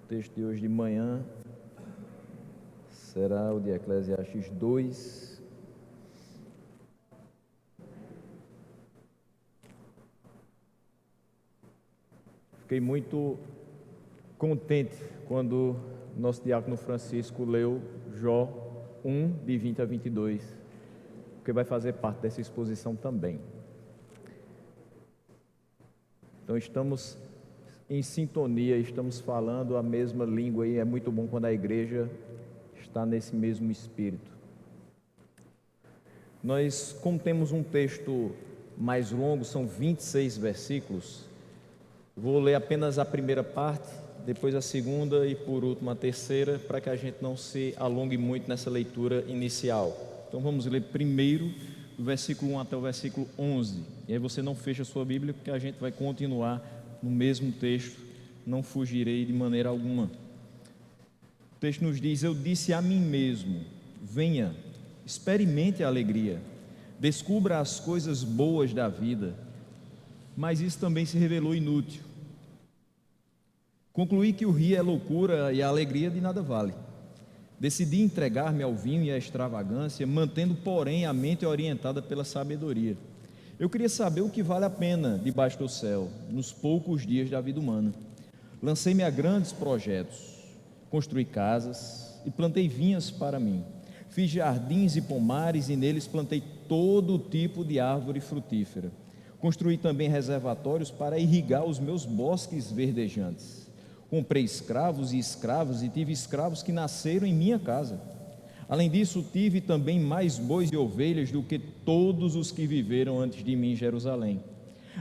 texto de hoje de manhã será o de Eclesiastes 2. Fiquei muito contente quando nosso diácono Francisco leu Jó 1, de 20 a 22, porque vai fazer parte dessa exposição também. Então estamos em sintonia, estamos falando a mesma língua e é muito bom quando a igreja está nesse mesmo espírito. Nós, como temos um texto mais longo, são 26 versículos, vou ler apenas a primeira parte, depois a segunda e por último a terceira, para que a gente não se alongue muito nessa leitura inicial. Então vamos ler primeiro do versículo 1 até o versículo 11, e aí você não fecha a sua Bíblia, porque a gente vai continuar no mesmo texto, não fugirei de maneira alguma. O texto nos diz: eu disse a mim mesmo, venha, experimente a alegria, descubra as coisas boas da vida, mas isso também se revelou inútil. Concluí que o rir é loucura e a alegria de nada vale. Decidi entregar-me ao vinho e à extravagância, mantendo, porém, a mente orientada pela sabedoria. Eu queria saber o que vale a pena debaixo do céu, nos poucos dias da vida humana. Lancei-me a grandes projetos, construí casas e plantei vinhas para mim. Fiz jardins e pomares e neles plantei todo tipo de árvore frutífera. Construí também reservatórios para irrigar os meus bosques verdejantes. Comprei escravos e escravas e tive escravos que nasceram em minha casa. Além disso, tive também mais bois e ovelhas do que todos os que viveram antes de mim em Jerusalém.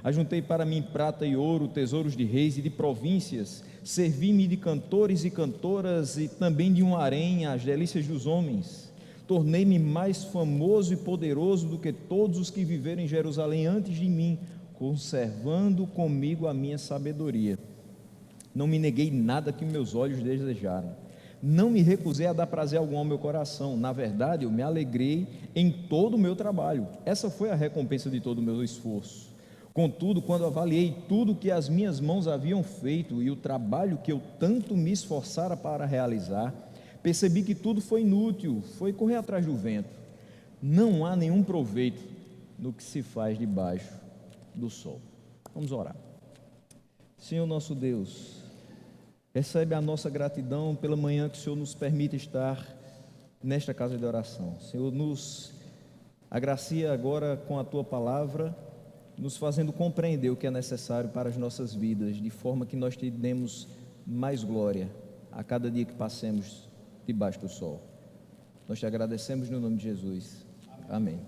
Ajuntei para mim prata e ouro, tesouros de reis e de províncias. Servi-me de cantores e cantoras e também de um harém, as delícias dos homens. Tornei-me mais famoso e poderoso do que todos os que viveram em Jerusalém antes de mim, conservando comigo a minha sabedoria. Não me neguei nada que meus olhos desejaram. Não me recusei a dar prazer algum ao meu coração. Na verdade, eu me alegrei em todo o meu trabalho. Essa foi a recompensa de todo o meu esforço. Contudo, quando avaliei tudo que as minhas mãos haviam feito e o trabalho que eu tanto me esforçara para realizar, percebi que tudo foi inútil, foi correr atrás do vento. Não há nenhum proveito no que se faz debaixo do sol. Vamos orar. Senhor nosso Deus, recebe a nossa gratidão pela manhã que o Senhor nos permite estar nesta casa de oração. Senhor, nos agracia agora com a Tua palavra, nos fazendo compreender o que é necessário para as nossas vidas, de forma que nós te demos mais glória a cada dia que passemos debaixo do sol. Nós te agradecemos no nome de Jesus. Amém.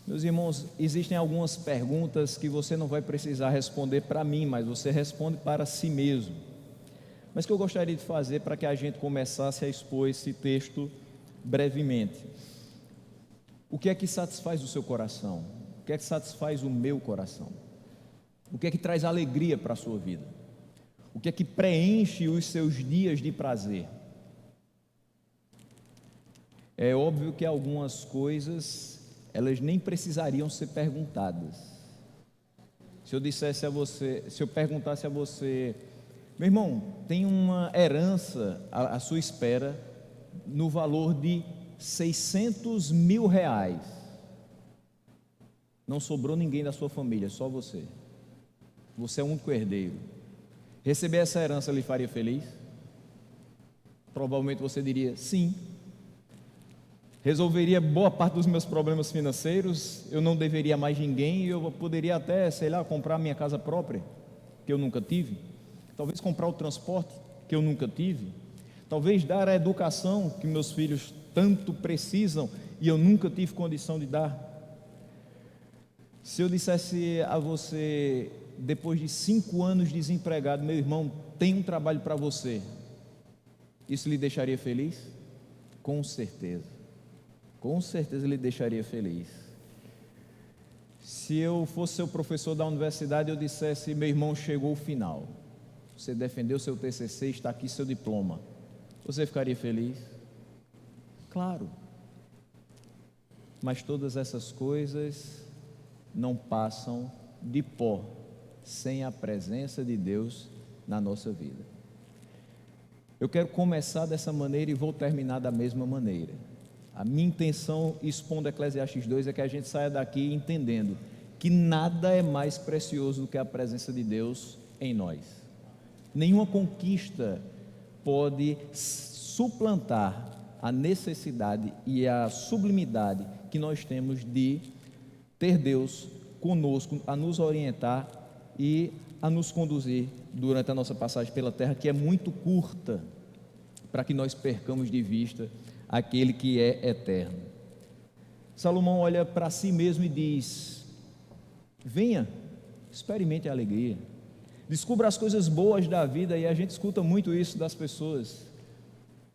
Meus irmãos, existem algumas perguntas que você não vai precisar responder para mim, mas você responde para si mesmo. Mas que eu gostaria de fazer para que a gente começasse a expor esse texto brevemente. O que é que satisfaz o seu coração? O que é que satisfaz o meu coração? O que é que traz alegria para a sua vida? O que é que preenche os seus dias de prazer? É óbvio que algumas coisas elas nem precisariam ser perguntadas. Se eu perguntasse a você, meu irmão, tem uma herança à sua espera no valor de 600 mil reais. Não sobrou ninguém da sua família, só você. Você é o único herdeiro. Receber essa herança lhe faria feliz? Provavelmente você diria sim. Resolveria boa parte dos meus problemas financeiros, eu não deveria mais ninguém, eu poderia até, comprar minha casa própria, que eu nunca tive, talvez comprar o transporte, que eu nunca tive, talvez dar a educação que meus filhos tanto precisam e eu nunca tive condição de dar. Se eu dissesse a você, depois de 5 anos desempregado, meu irmão, tem um trabalho para você, isso lhe deixaria feliz? Com certeza. Com certeza lhe deixaria feliz. Se eu fosse seu professor da universidade e eu dissesse, meu irmão, chegou o final, você defendeu seu TCC, está aqui seu diploma, você ficaria feliz? Claro. Mas todas essas coisas não passam de pó sem a presença de Deus na nossa vida. Eu quero começar dessa maneira e vou terminar da mesma maneira. A minha intenção, expondo Eclesiastes 2, é que a gente saia daqui entendendo que nada é mais precioso do que a presença de Deus em nós. Nenhuma conquista pode suplantar a necessidade e a sublimidade que nós temos de ter Deus conosco, a nos orientar e a nos conduzir durante a nossa passagem pela terra, que é muito curta, para que nós percamos de vista aquele que é eterno. Salomão olha para si mesmo e diz: venha, experimente a alegria, descubra as coisas boas da vida. E a gente escuta muito isso das pessoas.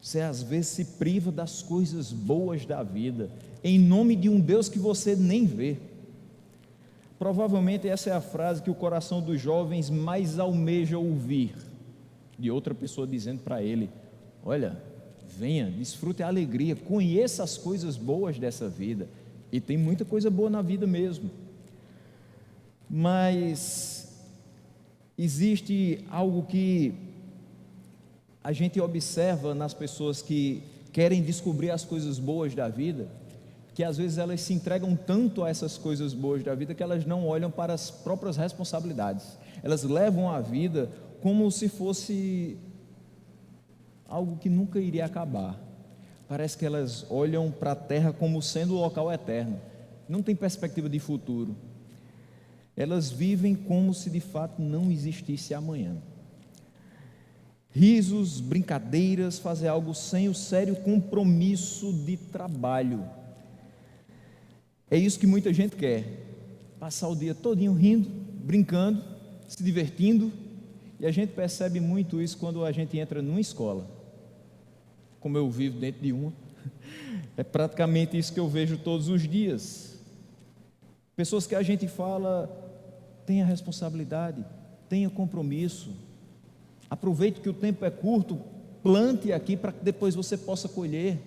Você às vezes se priva das coisas boas da vida, em nome de um Deus que você nem vê. Provavelmente essa é a frase que o coração dos jovens mais almeja ouvir, de outra pessoa dizendo para ele: olha, venha, desfrute a alegria, conheça as coisas boas dessa vida. E tem muita coisa boa na vida mesmo. Mas existe algo que a gente observa nas pessoas que querem descobrir as coisas boas da vida, que às vezes elas se entregam tanto a essas coisas boas da vida que elas não olham para as próprias responsabilidades. Elas levam a vida como se fosse algo que nunca iria acabar. Parece que elas olham para a terra como sendo o local eterno, não tem perspectiva de futuro. Elas vivem como se de fato não existisse amanhã. Risos, brincadeiras, fazer algo sem o sério compromisso de trabalho. É isso que muita gente quer: passar o dia todinho rindo, brincando, se divertindo. E a gente percebe muito isso quando a gente entra numa escola, como eu vivo dentro de uma. É praticamente isso que eu vejo todos os dias. Pessoas que a gente fala: tenha responsabilidade, tenha compromisso, aproveite que o tempo é curto, plante aqui para que depois você possa colher,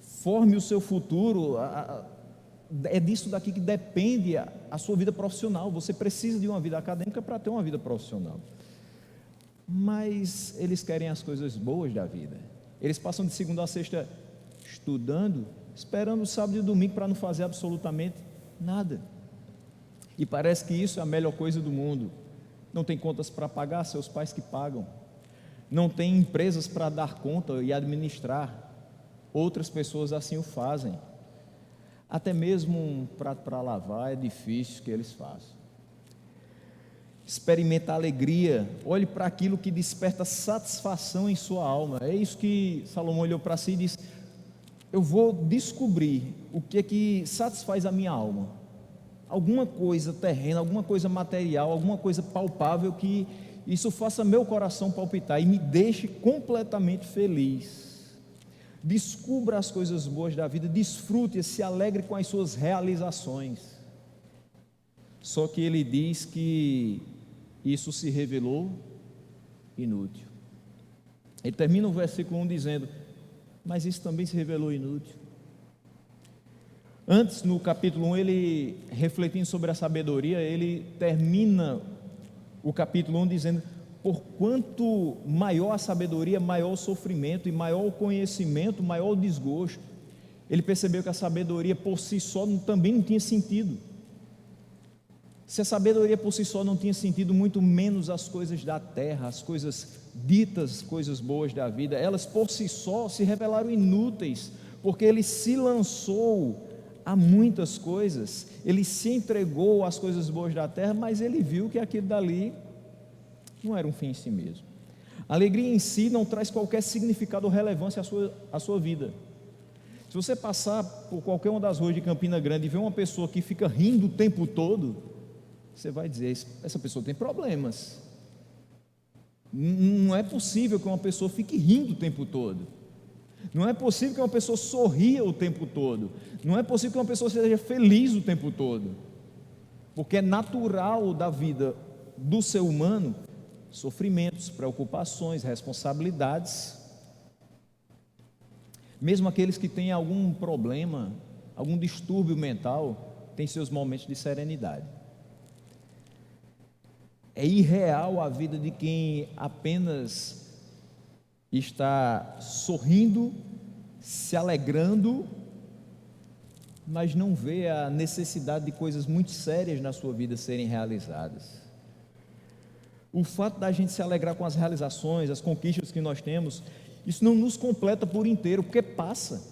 forme o seu futuro. É disso daqui que depende a sua vida profissional. Você precisa de uma vida acadêmica para ter uma vida profissional. Mas eles querem as coisas boas da vida. Eles passam de segunda a sexta estudando, esperando o sábado e o domingo para não fazer absolutamente nada. E parece que isso é a melhor coisa do mundo. Não tem contas para pagar, seus pais que pagam. Não tem empresas para dar conta e administrar, outras pessoas assim o fazem. Até mesmo um prato para lavar é difícil que eles façam. Experimenta a alegria, olhe para aquilo que desperta satisfação em sua alma. É isso que Salomão olhou para si e disse: eu vou descobrir o que é que satisfaz a minha alma. Alguma coisa terrena, alguma coisa material, alguma coisa palpável, que isso faça meu coração palpitar e me deixe completamente feliz. Descubra as coisas boas da vida, desfrute, se alegre com as suas realizações. Só que ele diz que isso se revelou inútil. Ele termina o versículo 1 dizendo: mas isso também se revelou inútil. Antes, no capítulo 1, ele, refletindo sobre a sabedoria, ele termina o capítulo 1 dizendo: por quanto maior a sabedoria, maior o sofrimento, e maior o conhecimento, maior o desgosto. Ele percebeu que a sabedoria por si só também não tinha sentido. Se a sabedoria por si só não tinha sentido, muito menos as coisas da terra, as coisas ditas, coisas boas da vida, elas por si só se revelaram inúteis, porque ele se lançou a muitas coisas, ele se entregou às coisas boas da terra, mas ele viu que aquilo dali não era um fim em si mesmo. A alegria em si não traz qualquer significado ou relevância à sua vida. Se você passar por qualquer uma das ruas de Campina Grande e ver uma pessoa que fica rindo o tempo todo, você vai dizer: essa pessoa tem problemas. Não é possível que uma pessoa fique rindo o tempo todo. Não é possível que uma pessoa sorria o tempo todo. Não é possível que uma pessoa seja feliz o tempo todo. Porque é natural da vida do ser humano sofrimentos, preocupações, responsabilidades. Mesmo aqueles que têm algum problema, algum distúrbio mental, têm seus momentos de serenidade. É irreal a vida de quem apenas está sorrindo, se alegrando, mas não vê a necessidade de coisas muito sérias na sua vida serem realizadas. O fato da gente se alegrar com as realizações, as conquistas que nós temos, isso não nos completa por inteiro, porque passa.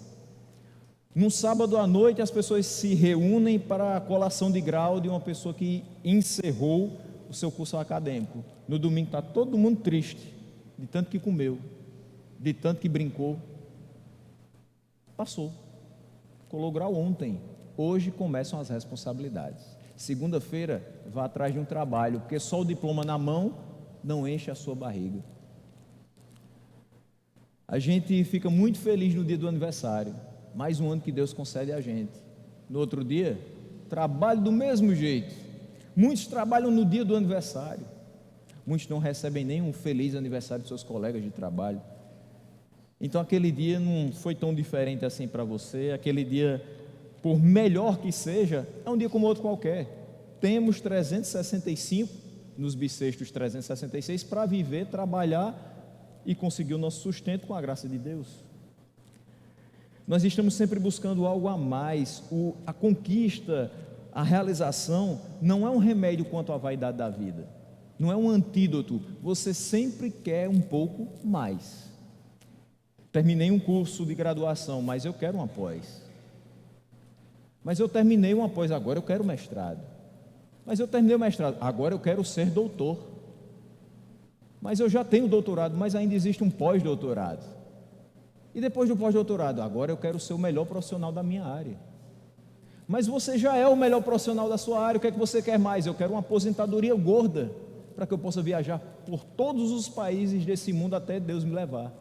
Num sábado à noite as pessoas se reúnem para a colação de grau de uma pessoa que encerrou o seu curso acadêmico. No domingo está todo mundo triste, de tanto que comeu, de tanto que brincou. Passou. Colou grau ontem. Hoje começam as responsabilidades. Segunda-feira, vá atrás de um trabalho, porque só o diploma na mão não enche a sua barriga. A gente fica muito feliz no dia do aniversário, mais um ano que Deus concede a gente. No outro dia, trabalho do mesmo jeito. Muitos trabalham no dia do aniversário. Muitos não recebem nem um feliz aniversário de seus colegas de trabalho. Então aquele dia não foi tão diferente assim para você. Aquele dia, por melhor que seja, é um dia como outro qualquer. Temos 365 nos bissextos 366 para viver, trabalhar e conseguir o nosso sustento com a graça de Deus. Nós estamos sempre buscando algo a mais. A conquista, a realização não é um remédio quanto à vaidade da vida, não é um antídoto. Você sempre quer um pouco mais. Terminei um curso de graduação, mas eu quero uma pós. Mas eu terminei uma pós, agora eu quero mestrado. Mas eu terminei o mestrado, agora eu quero ser doutor. Mas eu já tenho doutorado, mas ainda existe um pós-doutorado. E depois do pós-doutorado, agora eu quero ser o melhor profissional da minha área. Mas você já é o melhor profissional da sua área, o que é que você quer mais? Eu quero uma aposentadoria gorda, para que eu possa viajar por todos os países desse mundo até Deus me levar.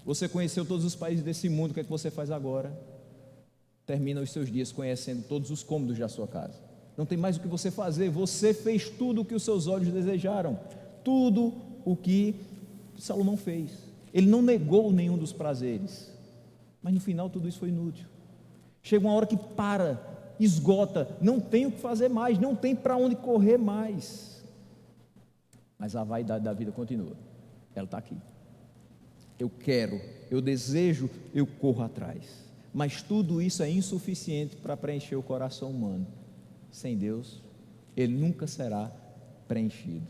Você conheceu todos os países desse mundo, o que é que você faz agora? Termina os seus dias conhecendo todos os cômodos da sua casa. Não tem mais o que você fazer, você fez tudo o que os seus olhos desejaram, tudo o que Salomão fez. Ele não negou nenhum dos prazeres, mas no final tudo isso foi inútil. Chega uma hora que para, esgota, não tem o que fazer mais, não tem para onde correr mais. Mas a vaidade da vida continua, ela está aqui. Eu quero, eu desejo, eu corro atrás. Mas tudo isso é insuficiente para preencher o coração humano. Sem Deus, ele nunca será preenchido.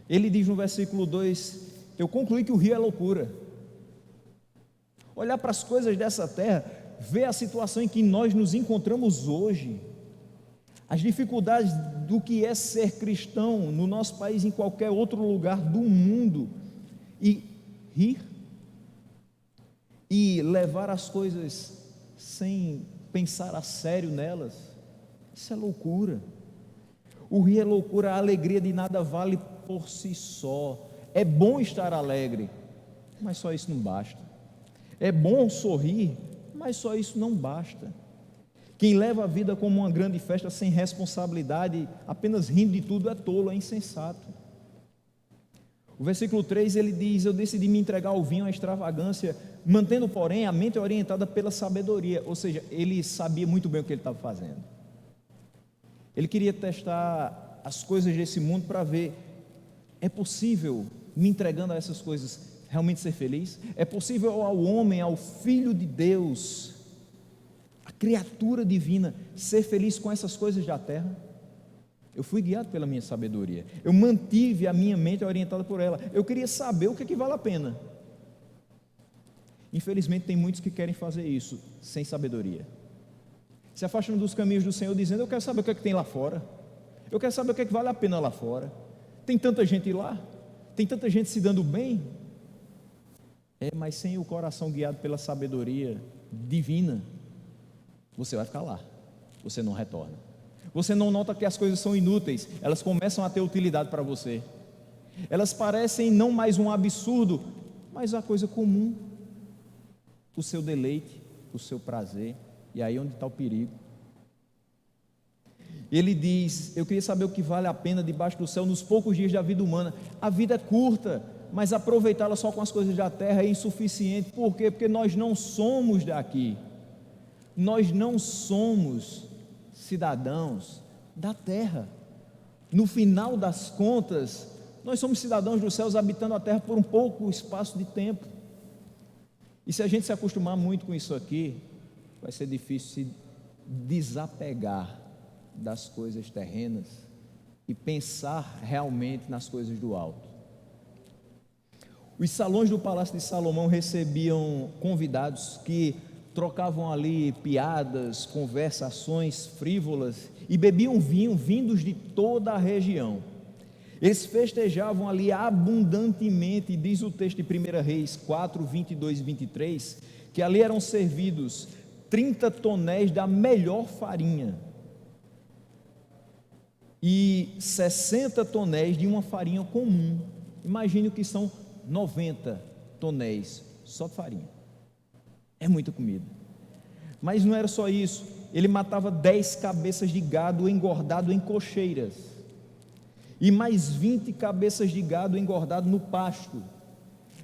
Ele diz no versículo 2: eu concluí que o rio é loucura. Olhar para as coisas dessa terra, ver a situação em que nós nos encontramos hoje, as dificuldades do que é ser cristão no nosso país, em qualquer outro lugar do mundo, e rir e levar as coisas sem pensar a sério nelas, isso é loucura. O rir é loucura, a alegria de nada vale por si só. É bom estar alegre, mas só isso não basta. É bom sorrir, mas só isso não basta. Quem leva a vida como uma grande festa sem responsabilidade, apenas rindo de tudo, é tolo, é insensato. O versículo 3 ele diz: eu decidi me entregar ao vinho, à extravagância, mantendo porém a mente orientada pela sabedoria. Ou seja, ele sabia muito bem o que ele estava fazendo. Ele queria testar as coisas desse mundo para ver: é possível, me entregando a essas coisas, realmente ser feliz? É possível ao homem, ao Filho de Deus, a criatura divina, ser feliz com essas coisas da terra? Eu fui guiado pela minha sabedoria, eu mantive a minha mente orientada por ela. Eu queria saber o que é que vale a pena. Infelizmente tem muitos que querem fazer isso sem sabedoria, se afastam dos caminhos do Senhor, dizendo: eu quero saber o que é que tem lá fora, eu quero saber o que é que vale a pena lá fora. Tem tanta gente lá, tem tanta gente se dando bem. Mas sem o coração guiado pela sabedoria divina, você vai ficar lá, você não retorna. Você não nota que as coisas são inúteis, elas começam a ter utilidade para você. Elas parecem não mais um absurdo, mas a coisa comum, o seu deleite, o seu prazer. E aí onde está o perigo? Ele diz: eu queria saber o que vale a pena debaixo do céu nos poucos dias da vida humana. A vida é curta, mas aproveitá-la só com as coisas da terra é insuficiente. Por quê? Porque nós não somos daqui, nós não somos cidadãos da terra. No final das contas, nós somos cidadãos dos céus, habitando a terra por um pouco espaço de tempo. E se a gente se acostumar muito com isso aqui, vai ser difícil se desapegar das coisas terrenas e pensar realmente nas coisas do alto. Os salões do Palácio de Salomão recebiam convidados que trocavam ali piadas, conversações frívolas e bebiam vinho vindos de toda a região. Eles festejavam ali abundantemente, diz o texto de 1 Reis 4, 22 e 23, que ali eram servidos 30 tonéis da melhor farinha e 60 tonéis de uma farinha comum. Imagine o que são 90 tonéis só de farinha. É muita comida. Mas não era só isso, ele matava 10 cabeças de gado engordado em cocheiras, e mais 20 cabeças de gado engordado no pasto,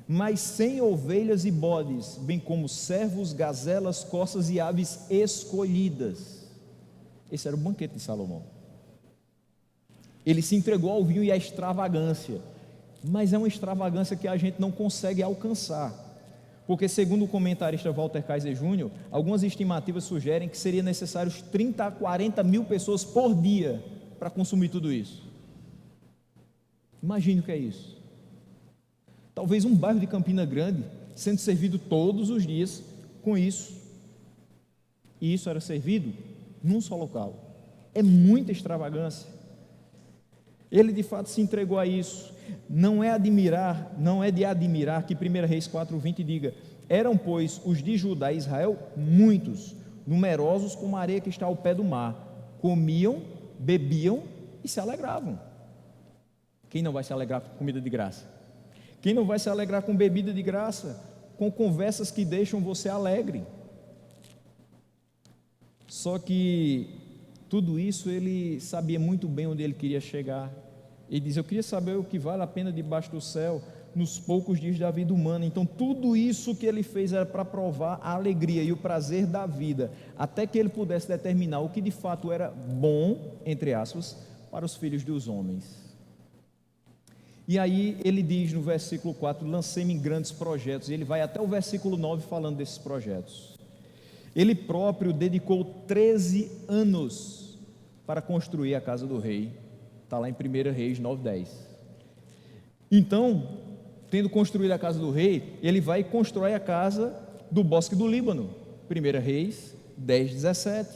mais 100 ovelhas e bodes, bem como servos, gazelas, corças e aves escolhidas. Esse era o banquete de Salomão. Ele se entregou ao vinho e à extravagância, mas é uma extravagância que a gente não consegue alcançar, porque segundo o comentarista Walter Kaiser Jr., algumas estimativas sugerem que seria necessário 30 a 40 mil pessoas por dia para consumir tudo isso. Imagine o que é isso. Talvez um bairro de Campina Grande sendo servido todos os dias com isso, e isso era servido num só local. É muita extravagância. Ele de fato se entregou a isso. Não é de admirar que 1 Reis 4:20 diga: eram, pois, os de Judá e Israel muitos, numerosos como a areia que está ao pé do mar, comiam, bebiam e se alegravam. Quem não vai se alegrar com comida de graça? Quem não vai se alegrar com bebida de graça, com conversas que deixam você alegre? Só que tudo isso ele sabia muito bem onde ele queria chegar. Ele diz: eu queria saber o que vale a pena debaixo do céu nos poucos dias da vida humana. Então tudo isso que ele fez era para provar a alegria e o prazer da vida, até que ele pudesse determinar o que de fato era bom, entre aspas, para os filhos dos homens. E aí ele diz no versículo 4: lancei-me em grandes projetos, e ele vai até o versículo 9 falando desses projetos. Ele próprio dedicou 13 anos para construir a casa do rei. Está lá em 1 Reis 9:10. Então, tendo construído a casa do rei, ele vai e constrói a casa do bosque do Líbano. 1 Reis 10:17.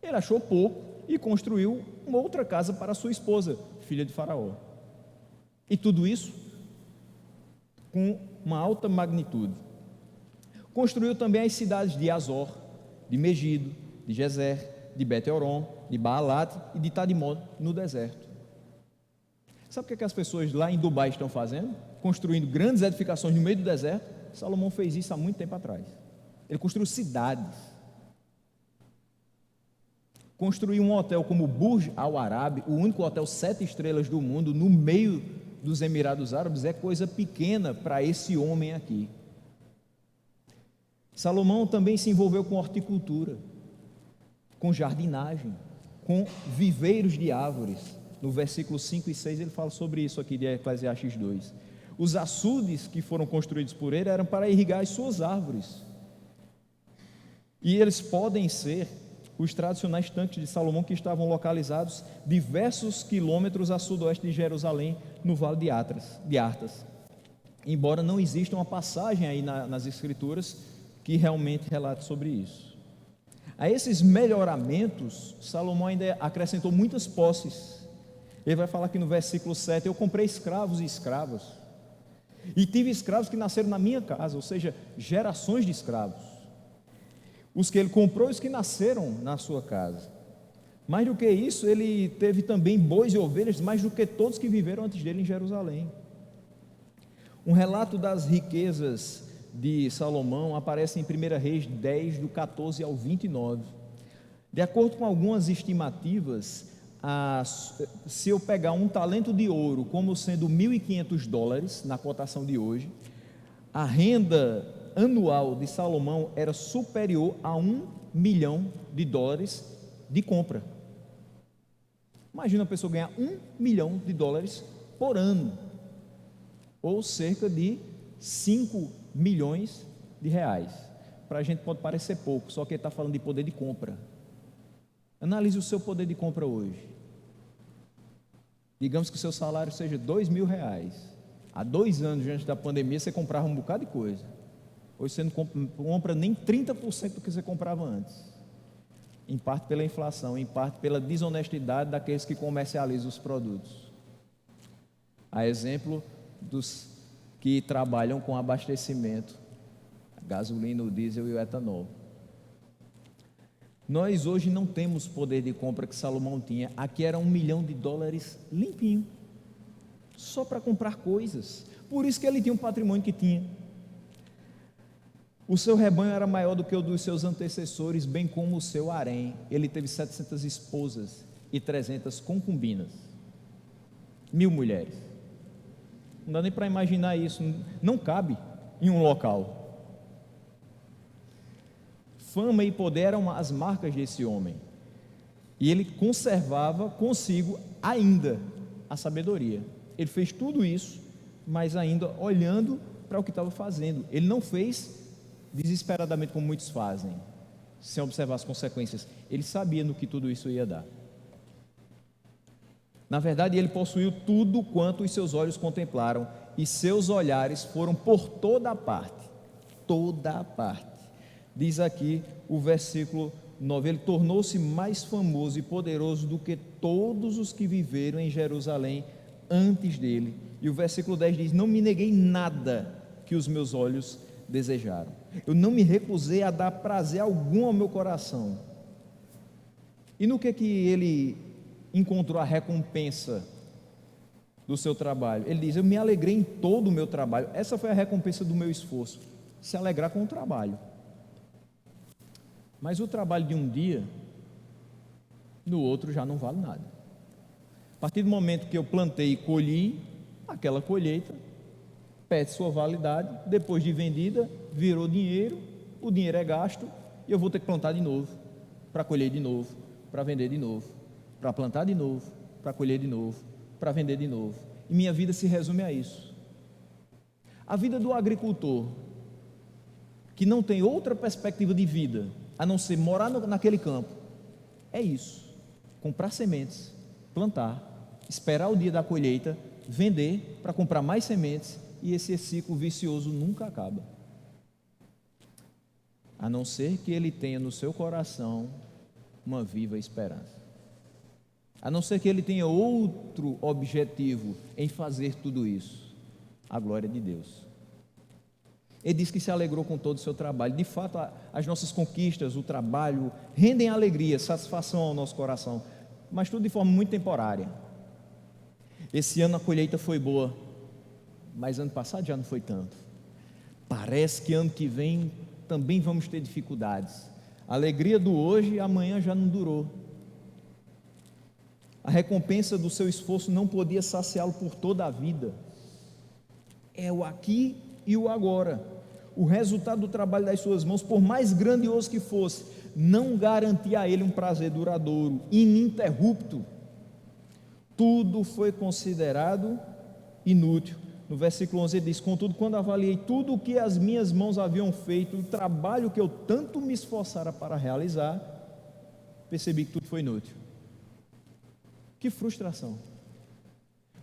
Ele achou pouco e construiu uma outra casa para sua esposa, filha de Faraó. E tudo isso com uma alta magnitude. Construiu também as cidades de Azor, de Megido, de Gezer, de Bet-Horon, de Baalat e de Tadmor no deserto. Sabe o que as pessoas lá em Dubai estão fazendo? Construindo grandes edificações no meio do deserto. Salomão fez isso há muito tempo atrás. Ele construiu cidades. Construir um hotel como o Burj Al Arab, o único hotel 7 estrelas do mundo, no meio dos Emirados Árabes, é coisa pequena para esse homem aqui. Salomão também se envolveu com horticultura, com jardinagem, com viveiros de árvores. No versículo 5 e 6 ele fala sobre isso aqui de Eclesiastes 2. Os açudes que foram construídos por ele eram para irrigar as suas árvores. E eles podem ser os tradicionais tanques de Salomão, que estavam localizados diversos quilômetros a sudoeste de Jerusalém, no vale de Artas. Embora não exista uma passagem aí nas escrituras que realmente relate sobre isso. A esses melhoramentos, Salomão ainda acrescentou muitas posses. Ele vai falar aqui no versículo 7: eu comprei escravos e escravas, e tive escravos que nasceram na minha casa, ou seja, gerações de escravos. Os que ele comprou e os que nasceram na sua casa. Mais do que isso, ele teve também bois e ovelhas, mais do que todos que viveram antes dele em Jerusalém. Um relato das riquezas de Salomão aparece em 1 Reis 10, do 14 ao 29. De acordo com algumas estimativas, se eu pegar um talento de ouro como sendo $1.500 na cotação de hoje, a renda anual de Salomão era superior a $1 milhão de compra. Imagina uma pessoa ganhar $1 milhão por ano, ou cerca de 5 milhões de reais. Para a gente pode parecer pouco, só que ele está falando de poder de compra. Analise o seu poder de compra hoje. Digamos que o seu salário seja R$ 2.000. Há 2 anos, antes da pandemia, você comprava um bocado de coisa. Hoje você não compra nem 30% do que você comprava antes. Em parte pela inflação, em parte pela desonestidade daqueles que comercializam os produtos. A exemplo dos que trabalham com abastecimento, a gasolina, o diesel e o etanol. Nós hoje não temos poder de compra que Salomão tinha. Aqui era $1 milhão limpinho, só para comprar coisas. Por isso que ele tinha um patrimônio que tinha. O seu rebanho era maior do que o dos seus antecessores, bem como o seu harém. Ele teve 700 esposas e 300 concubinas. 1.000 mulheres. Não dá nem para imaginar isso, não cabe em um local. Fama e poder eram as marcas desse homem. E ele conservava consigo ainda a sabedoria. Ele fez tudo isso, mas ainda olhando para o que estava fazendo. Ele não fez desesperadamente como muitos fazem, sem observar as consequências. Ele sabia no que tudo isso ia dar. Na verdade, ele possuiu tudo quanto os seus olhos contemplaram, e seus olhares foram por toda a parte. Toda a parte. Diz aqui o versículo 9: ele tornou-se mais famoso e poderoso do que todos os que viveram em Jerusalém antes dele. E o versículo 10 diz: não me neguei nada que os meus olhos desejaram. Eu não me recusei a dar prazer algum ao meu coração. E no que ele encontrou a recompensa do seu trabalho? Ele diz: eu me alegrei em todo o meu trabalho. Essa foi a recompensa do meu esforço, se alegrar com o trabalho. Mas o trabalho de um dia, no outro já não vale nada. A partir do momento que eu plantei e colhi, aquela colheita perde sua validade. Depois de vendida, virou dinheiro, o dinheiro é gasto, e eu vou ter que plantar de novo, para colher de novo, para vender de novo, para plantar de novo, para colher de novo, para vender de novo. E minha vida se resume a isso. A vida do agricultor, que não tem outra perspectiva de vida a não ser morar naquele campo, é isso: comprar sementes, plantar, esperar o dia da colheita, vender para comprar mais sementes, e esse ciclo vicioso nunca acaba, a não ser que ele tenha no seu coração uma viva esperança, a não ser que ele tenha outro objetivo em fazer tudo isso: a glória de Deus. Ele diz que se alegrou com todo o seu trabalho. De fato, as nossas conquistas, o trabalho, rendem alegria, satisfação ao nosso coração, mas tudo de forma muito temporária. Esse ano a colheita foi boa, mas ano passado já não foi tanto. Parece que ano que vem também vamos ter dificuldades. A alegria do hoje, amanhã já não durou. A recompensa do seu esforço não podia saciá-lo por toda a vida. É o aqui e o agora. O resultado do trabalho das suas mãos, por mais grandioso que fosse, não garantia a ele um prazer duradouro, ininterrupto. Tudo foi considerado inútil. No versículo 11 ele diz: contudo, quando avaliei tudo o que as minhas mãos haviam feito, o trabalho que eu tanto me esforçara para realizar, percebi que tudo foi inútil. Que frustração!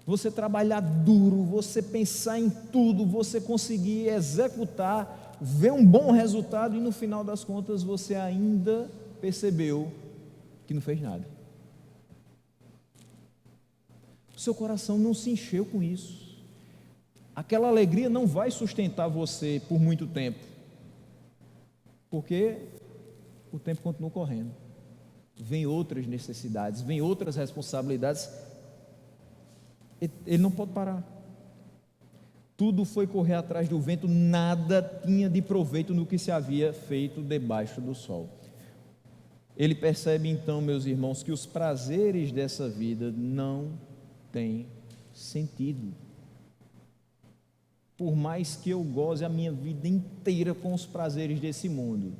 Você trabalhar duro, você pensar em tudo, você conseguir executar, ver um bom resultado, e no final das contas você ainda percebeu que não fez nada. O seu coração não se encheu com isso. Aquela alegria não vai sustentar você por muito tempo, porque o tempo continua correndo. Vem outras necessidades, vem outras responsabilidades. Ele não pode parar. Tudo foi correr atrás do vento, nada tinha de proveito no que se havia feito debaixo do sol. Ele percebe então, meus irmãos, que os prazeres dessa vida não têm sentido. Por mais que eu goze a minha vida inteira com os prazeres desse mundo,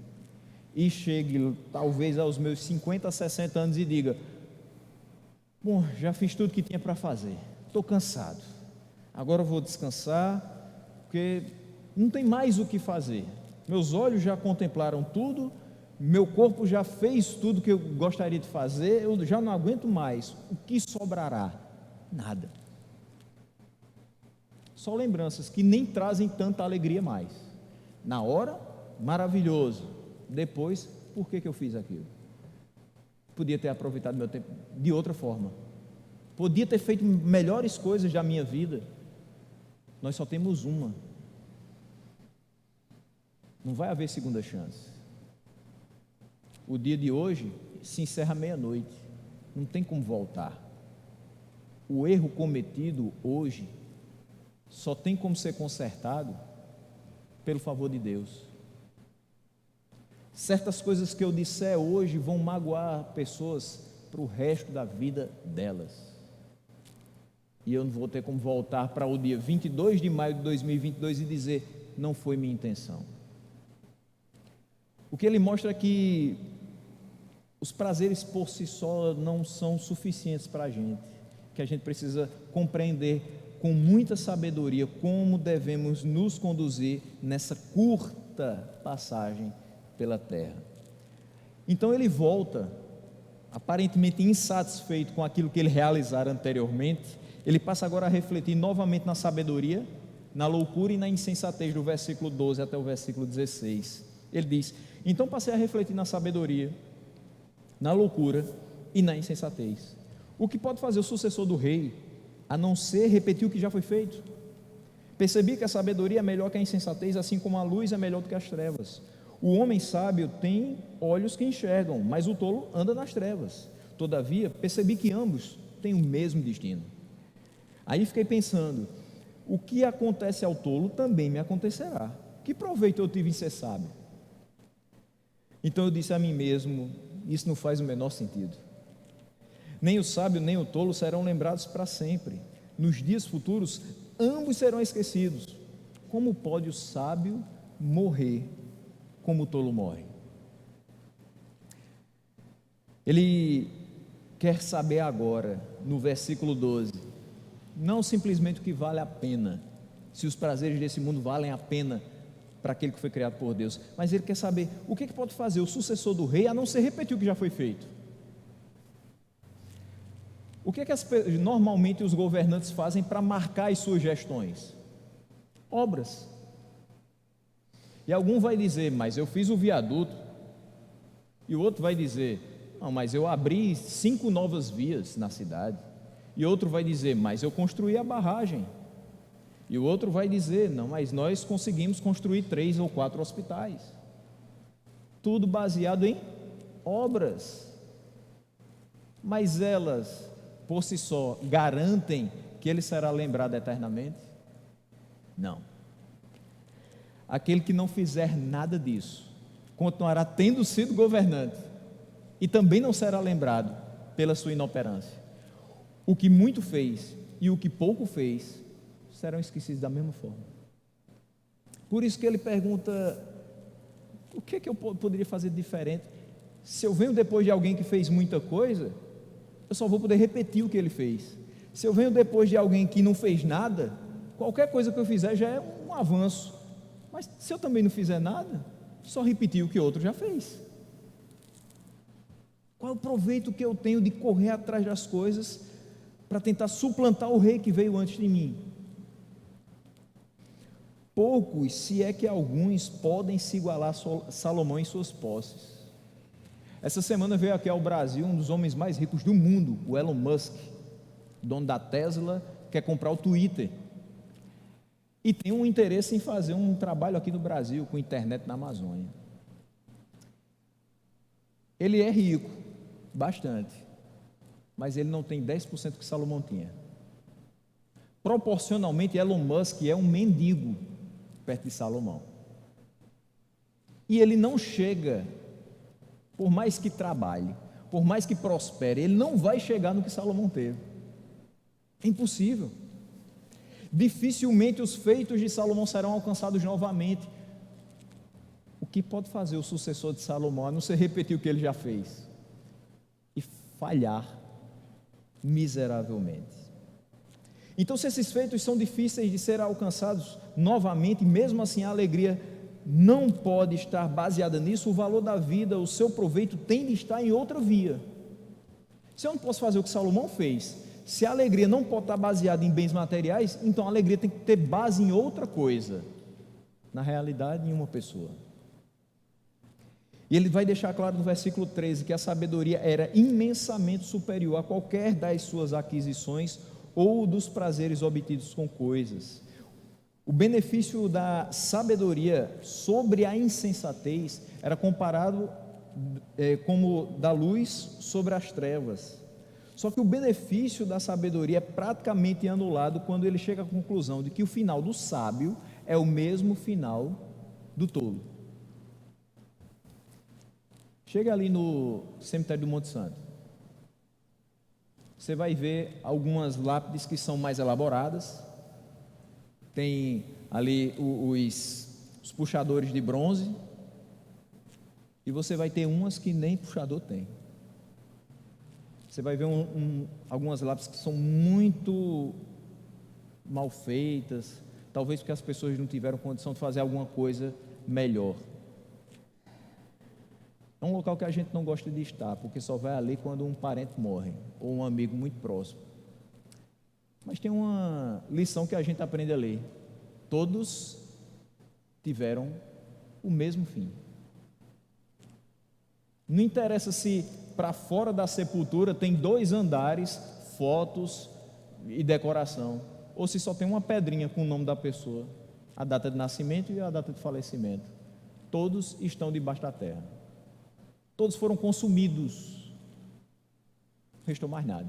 e chegue talvez aos meus 50, 60 anos e diga: bom, já fiz tudo que tinha para fazer, estou cansado, agora eu vou descansar, porque não tem mais o que fazer. Meus olhos já contemplaram tudo, meu corpo já fez tudo que eu gostaria de fazer, eu já não aguento mais. O que sobrará? Nada. Só lembranças que nem trazem tanta alegria mais. Na hora, maravilhoso. Depois, por que eu fiz aquilo? Podia ter aproveitado meu tempo de outra forma. Podia ter feito melhores coisas da minha vida. Nós só temos uma. Não vai haver segunda chance. O dia de hoje se encerra meia-noite. Não tem como voltar. O erro cometido hoje só tem como ser consertado pelo favor de Deus. Certas coisas que eu disser hoje vão magoar pessoas para o resto da vida delas. E eu não vou ter como voltar para o dia 22 de maio de 2022 e dizer: não foi minha intenção. O que ele mostra é que os prazeres por si só não são suficientes para a gente, que a gente precisa compreender com muita sabedoria como devemos nos conduzir nessa curta passagem pela terra. Então ele volta, aparentemente insatisfeito com aquilo que ele realizara anteriormente. Ele passa agora a refletir novamente na sabedoria, na loucura e na insensatez, do versículo 12 até o versículo 16. Ele diz: então passei a refletir na sabedoria, na loucura e na insensatez. O que pode fazer o sucessor do rei, a não ser repetir o que já foi feito? Percebi que a sabedoria é melhor que a insensatez, assim como a luz é melhor do que as trevas. O homem sábio tem olhos que enxergam, mas o tolo anda nas trevas. Todavia, percebi que ambos têm o mesmo destino. Aí fiquei pensando: o que acontece ao tolo também me acontecerá. Que proveito eu tive em ser sábio? Então eu disse a mim mesmo: isso não faz o menor sentido. Nem o sábio nem o tolo serão lembrados para sempre. Nos dias futuros, ambos serão esquecidos. Como pode o sábio morrer como o tolo morre? Ele quer saber agora, no versículo 12, não simplesmente o que vale a pena, se os prazeres desse mundo valem a pena para aquele que foi criado por Deus, mas ele quer saber o que pode fazer o sucessor do rei, a não ser repetir o que já foi feito. O que normalmente os governantes fazem para marcar as suas gestões? Obras. E algum vai dizer: mas eu fiz o viaduto. E o outro vai dizer: não, mas eu abri 5 novas vias na cidade. E outro vai dizer: mas eu construí a barragem. E o outro vai dizer: não, mas nós conseguimos construir 3 ou 4 hospitais. Tudo baseado em obras. Mas elas, por si só, garantem que ele será lembrado eternamente? Não. Aquele que não fizer nada disso continuará tendo sido governante e também não será lembrado pela sua inoperância. O que muito fez e o que pouco fez serão esquecidos da mesma forma. Por isso que ele pergunta: o que é que eu poderia fazer de diferente? Se eu venho depois de alguém que fez muita coisa, eu só vou poder repetir o que ele fez. Se eu venho depois de alguém que não fez nada, qualquer coisa que eu fizer já é um avanço. Mas se eu também não fizer nada, só repetir o que outro já fez. Qual é o proveito que eu tenho de correr atrás das coisas para tentar suplantar o rei que veio antes de mim? Poucos, se é que alguns, podem se igualar a Salomão em suas posses. Essa semana veio aqui ao Brasil um dos homens mais ricos do mundo, o Elon Musk, dono da Tesla, quer comprar o Twitter. E tem um interesse em fazer um trabalho aqui no Brasil, com internet na Amazônia. Ele é rico, bastante, mas ele não tem 10% que Salomão tinha. Proporcionalmente, Elon Musk é um mendigo perto de Salomão. E ele não chega, por mais que trabalhe, por mais que prospere, ele não vai chegar no que Salomão teve. É impossível. Dificilmente os feitos de Salomão serão alcançados novamente. O que pode fazer o sucessor de Salomão, a não ser repetir o que ele já fez e falhar miseravelmente? Então, se esses feitos são difíceis de ser alcançados novamente, mesmo assim a alegria não pode estar baseada nisso, o valor da vida, o seu proveito tem de estar em outra via. Se eu não posso fazer o que Salomão fez, se a alegria não pode estar baseada em bens materiais, então a alegria tem que ter base em outra coisa, na realidade, em uma pessoa. E ele vai deixar claro no versículo 13 que a sabedoria era imensamente superior a qualquer das suas aquisições ou dos prazeres obtidos com coisas. O benefício da sabedoria sobre a insensatez era comparado como da luz sobre as trevas. Só que o benefício da sabedoria é praticamente anulado quando ele chega à conclusão de que o final do sábio é o mesmo final do tolo. Chega ali no cemitério do Monte Santo, você vai ver algumas lápides que são mais elaboradas, tem ali os puxadores de bronze, e você vai ter umas que nem puxador tem. Você vai ver algumas lápides que são muito mal feitas, talvez porque as pessoas não tiveram condição de fazer alguma coisa melhor. É um local que a gente não gosta de estar, porque só vai ali quando um parente morre, ou um amigo muito próximo. Mas tem uma lição que a gente aprende ali: todos tiveram o mesmo fim. Não interessa se para fora da sepultura tem 2 andares, fotos e decoração, ou se só tem uma pedrinha com o nome da pessoa, a data de nascimento e a data de falecimento. Todos estão debaixo da terra. Todos foram consumidos. Não restou mais nada.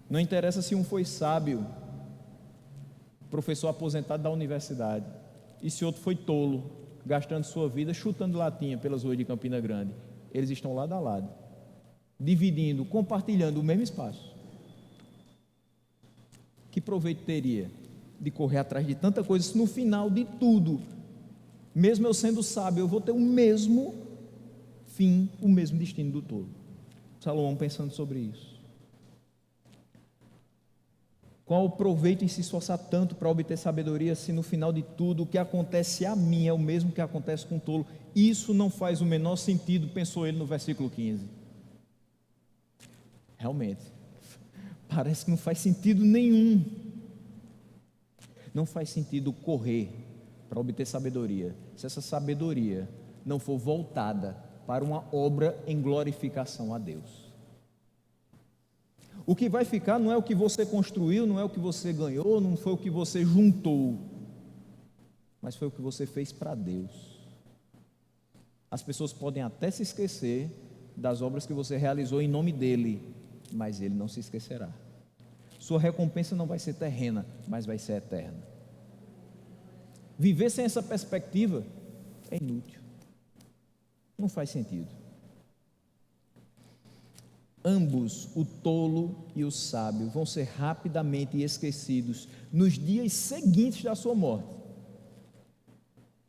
Não interessa se um foi sábio, professor aposentado da universidade, e se outro foi tolo, gastando sua vida chutando latinha pelas ruas de Campina Grande. Eles estão lado a lado, dividindo, compartilhando o mesmo espaço. Que proveito teria de correr atrás de tanta coisa, se no final de tudo, mesmo eu sendo sábio, eu vou ter o mesmo fim, o mesmo destino do tolo? Salomão pensando sobre isso. Qual o proveito em se esforçar tanto para obter sabedoria, se no final de tudo o que acontece a mim é o mesmo que acontece com o tolo? Isso não faz o menor sentido, pensou ele no versículo 15. Realmente, parece que não faz sentido nenhum. Não faz sentido correr para obter sabedoria, se essa sabedoria não for voltada para uma obra em glorificação a Deus. O que vai ficar não é o que você construiu, não é o que você ganhou, não foi o que você juntou, mas foi o que você fez para Deus. As pessoas podem até se esquecer das obras que você realizou em nome dele, mas ele não se esquecerá. Sua recompensa não vai ser terrena, mas vai ser eterna. Viver sem essa perspectiva é inútil, não faz sentido. Ambos, o tolo e o sábio, vão ser rapidamente esquecidos nos dias seguintes da sua morte.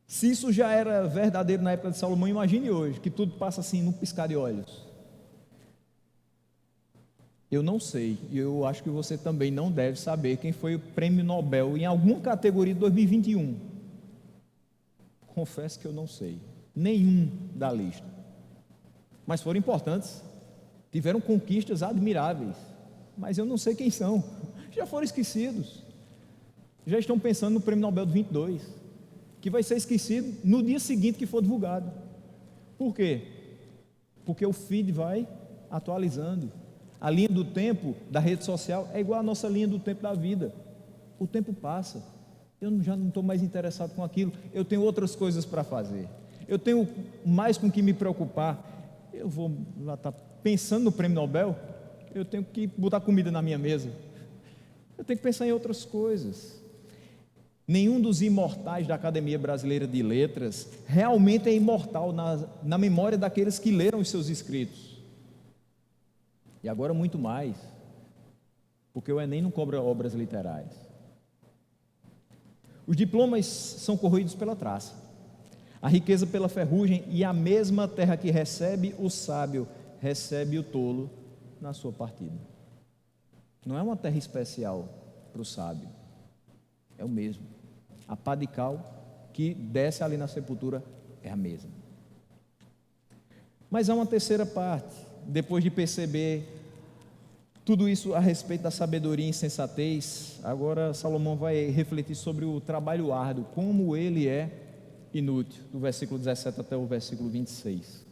Se isso já era verdadeiro na época de Salomão, imagine hoje, que tudo passa assim num piscar de olhos. Eu não sei, e eu acho que você também não deve saber quem foi o prêmio Nobel em alguma categoria de 2021. Confesso que eu não sei, nenhum da lista, mas foram importantes, tiveram conquistas admiráveis, mas eu não sei quem são, já foram esquecidos, já estão pensando no prêmio Nobel de 22, que vai ser esquecido no dia seguinte que for divulgado. Por quê? Porque o feed vai atualizando. A linha do tempo da rede social é igual à nossa linha do tempo da vida. O tempo passa, eu já não estou mais interessado com aquilo, eu tenho outras coisas para fazer, eu tenho mais com que me preocupar. Eu vou lá estar pensando no prêmio Nobel, eu tenho que botar comida na minha mesa, eu tenho que pensar em outras coisas. Nenhum dos imortais da Academia Brasileira de Letras realmente é imortal na memória daqueles que leram os seus escritos. E agora muito mais, porque o Enem não cobra obras literárias. Os diplomas são corroídos pela traça, a riqueza pela ferrugem, e a mesma terra que recebe o sábio, recebe o tolo na sua partida. Não é uma terra especial para o sábio, é o mesmo. A pá de cal que desce ali na sepultura é a mesma. Mas há uma terceira parte, depois de perceber tudo isso a respeito da sabedoria e insensatez. Agora Salomão vai refletir sobre o trabalho árduo, como ele é inútil, do versículo 17 até o versículo 26.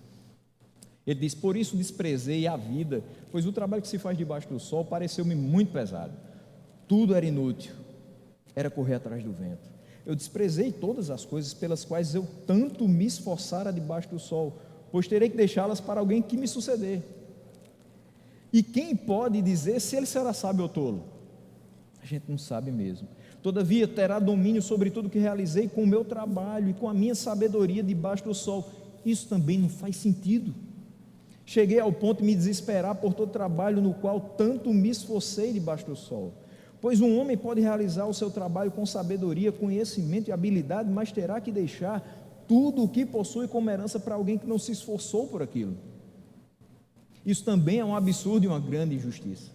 Ele diz: por isso desprezei a vida, pois o trabalho que se faz debaixo do sol pareceu-me muito pesado. Tudo era inútil, era correr atrás do vento. Eu desprezei todas as coisas pelas quais eu tanto me esforçara debaixo do sol, pois terei que deixá-las para alguém que me suceder. E quem pode dizer se ele será sábio ou tolo? A gente não sabe mesmo. Todavia terá domínio sobre tudo que realizei com o meu trabalho e com a minha sabedoria debaixo do sol. Isso também não faz sentido. Cheguei ao ponto de me desesperar por todo o trabalho no qual tanto me esforcei debaixo do sol. Pois um homem pode realizar o seu trabalho com sabedoria, conhecimento e habilidade, mas terá que deixar tudo o que possui como herança para alguém que não se esforçou por aquilo. Isso também é um absurdo e uma grande injustiça.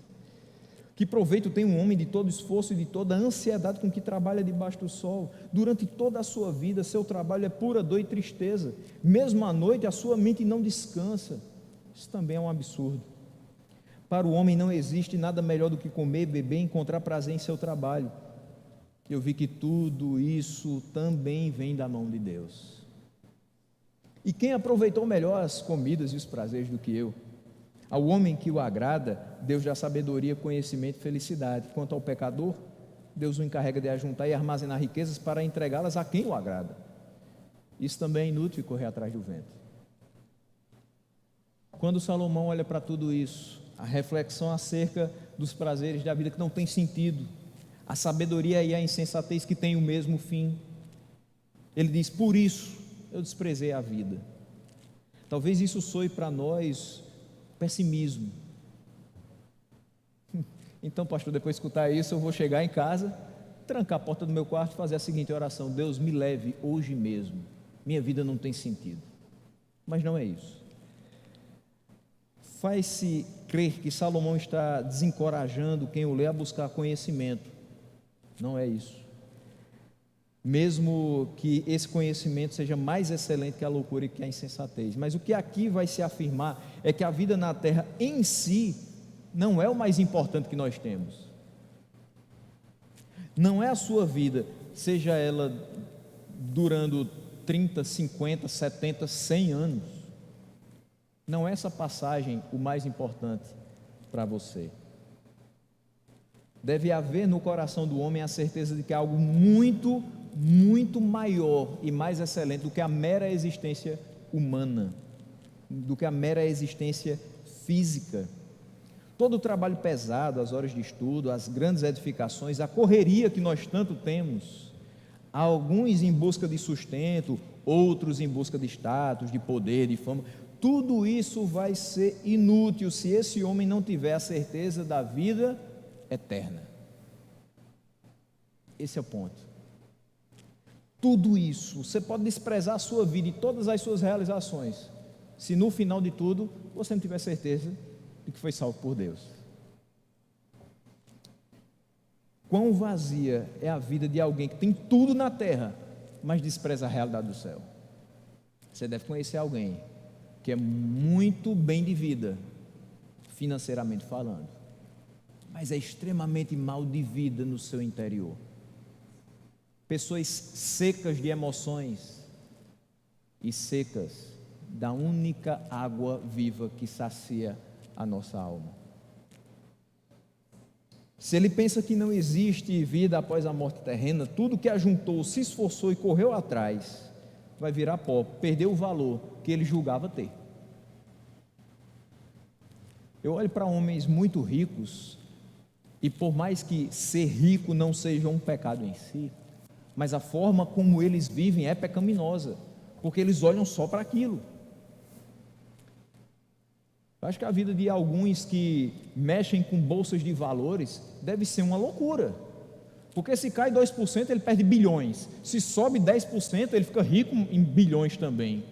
Que proveito tem um homem de todo esforço e de toda a ansiedade com que trabalha debaixo do sol? Durante toda a sua vida, seu trabalho é pura dor e tristeza. Mesmo à noite, a sua mente não descansa. Isso também é um absurdo. Para o homem não existe nada melhor do que comer, beber e encontrar prazer em seu trabalho. Eu vi que tudo isso também vem da mão de Deus. E quem aproveitou melhor as comidas e os prazeres do que eu? Ao homem que o agrada, Deus dá sabedoria, conhecimento e felicidade. Quanto ao pecador, Deus o encarrega de ajuntar e armazenar riquezas para entregá-las a quem o agrada. Isso também é inútil correr atrás do vento. Quando Salomão olha para tudo isso, a reflexão acerca dos prazeres da vida que não tem sentido, a sabedoria e a insensatez que têm o mesmo fim, ele diz: por isso eu desprezei a vida. Talvez isso soe para nós pessimismo. Então, pastor, depois de escutar isso, eu vou chegar em casa, trancar a porta do meu quarto e fazer a seguinte oração: Deus, me leve hoje mesmo, minha vida não tem sentido. Mas não é isso. Faz-se crer que Salomão está desencorajando quem o lê a buscar conhecimento. Não é isso. Mesmo que esse conhecimento seja mais excelente que a loucura e que a insensatez. Mas o que aqui vai se afirmar é que a vida na terra em si não é o mais importante que nós temos. Não é a sua vida, seja ela durando 30, 50, 70, 100 anos. Não é essa passagem o mais importante para você. Deve haver no coração do homem a certeza de que há algo muito, muito maior e mais excelente do que a mera existência humana, do que a mera existência física. Todo o trabalho pesado, as horas de estudo, as grandes edificações, a correria que nós tanto temos, alguns em busca de sustento, outros em busca de status, de poder, de fama, tudo isso vai ser inútil se esse homem não tiver a certeza da vida eterna. Esse é o ponto. Tudo isso, você pode desprezar a sua vida e todas as suas realizações, se no final de tudo você não tiver certeza de que foi salvo por Deus. Quão vazia é a vida de alguém que tem tudo na terra, mas despreza a realidade do céu. Você deve conhecer alguém que é muito bem de vida, financeiramente falando, mas é extremamente mal de vida no seu interior. Pessoas secas de emoções e secas da única água viva que sacia a nossa alma. Se ele pensa que não existe vida após a morte terrena, tudo que ajuntou, se esforçou e correu atrás, vai virar pó, perdeu o valor que ele julgava ter. Eu olho para homens muito ricos, e por mais que ser rico não seja um pecado em si, mas a forma como eles vivem é pecaminosa, porque eles olham só para aquilo. Eu acho que a vida de alguns que mexem com bolsas de valores deve ser uma loucura, porque se cai 2% ele perde bilhões, se sobe 10% ele fica rico em bilhões também.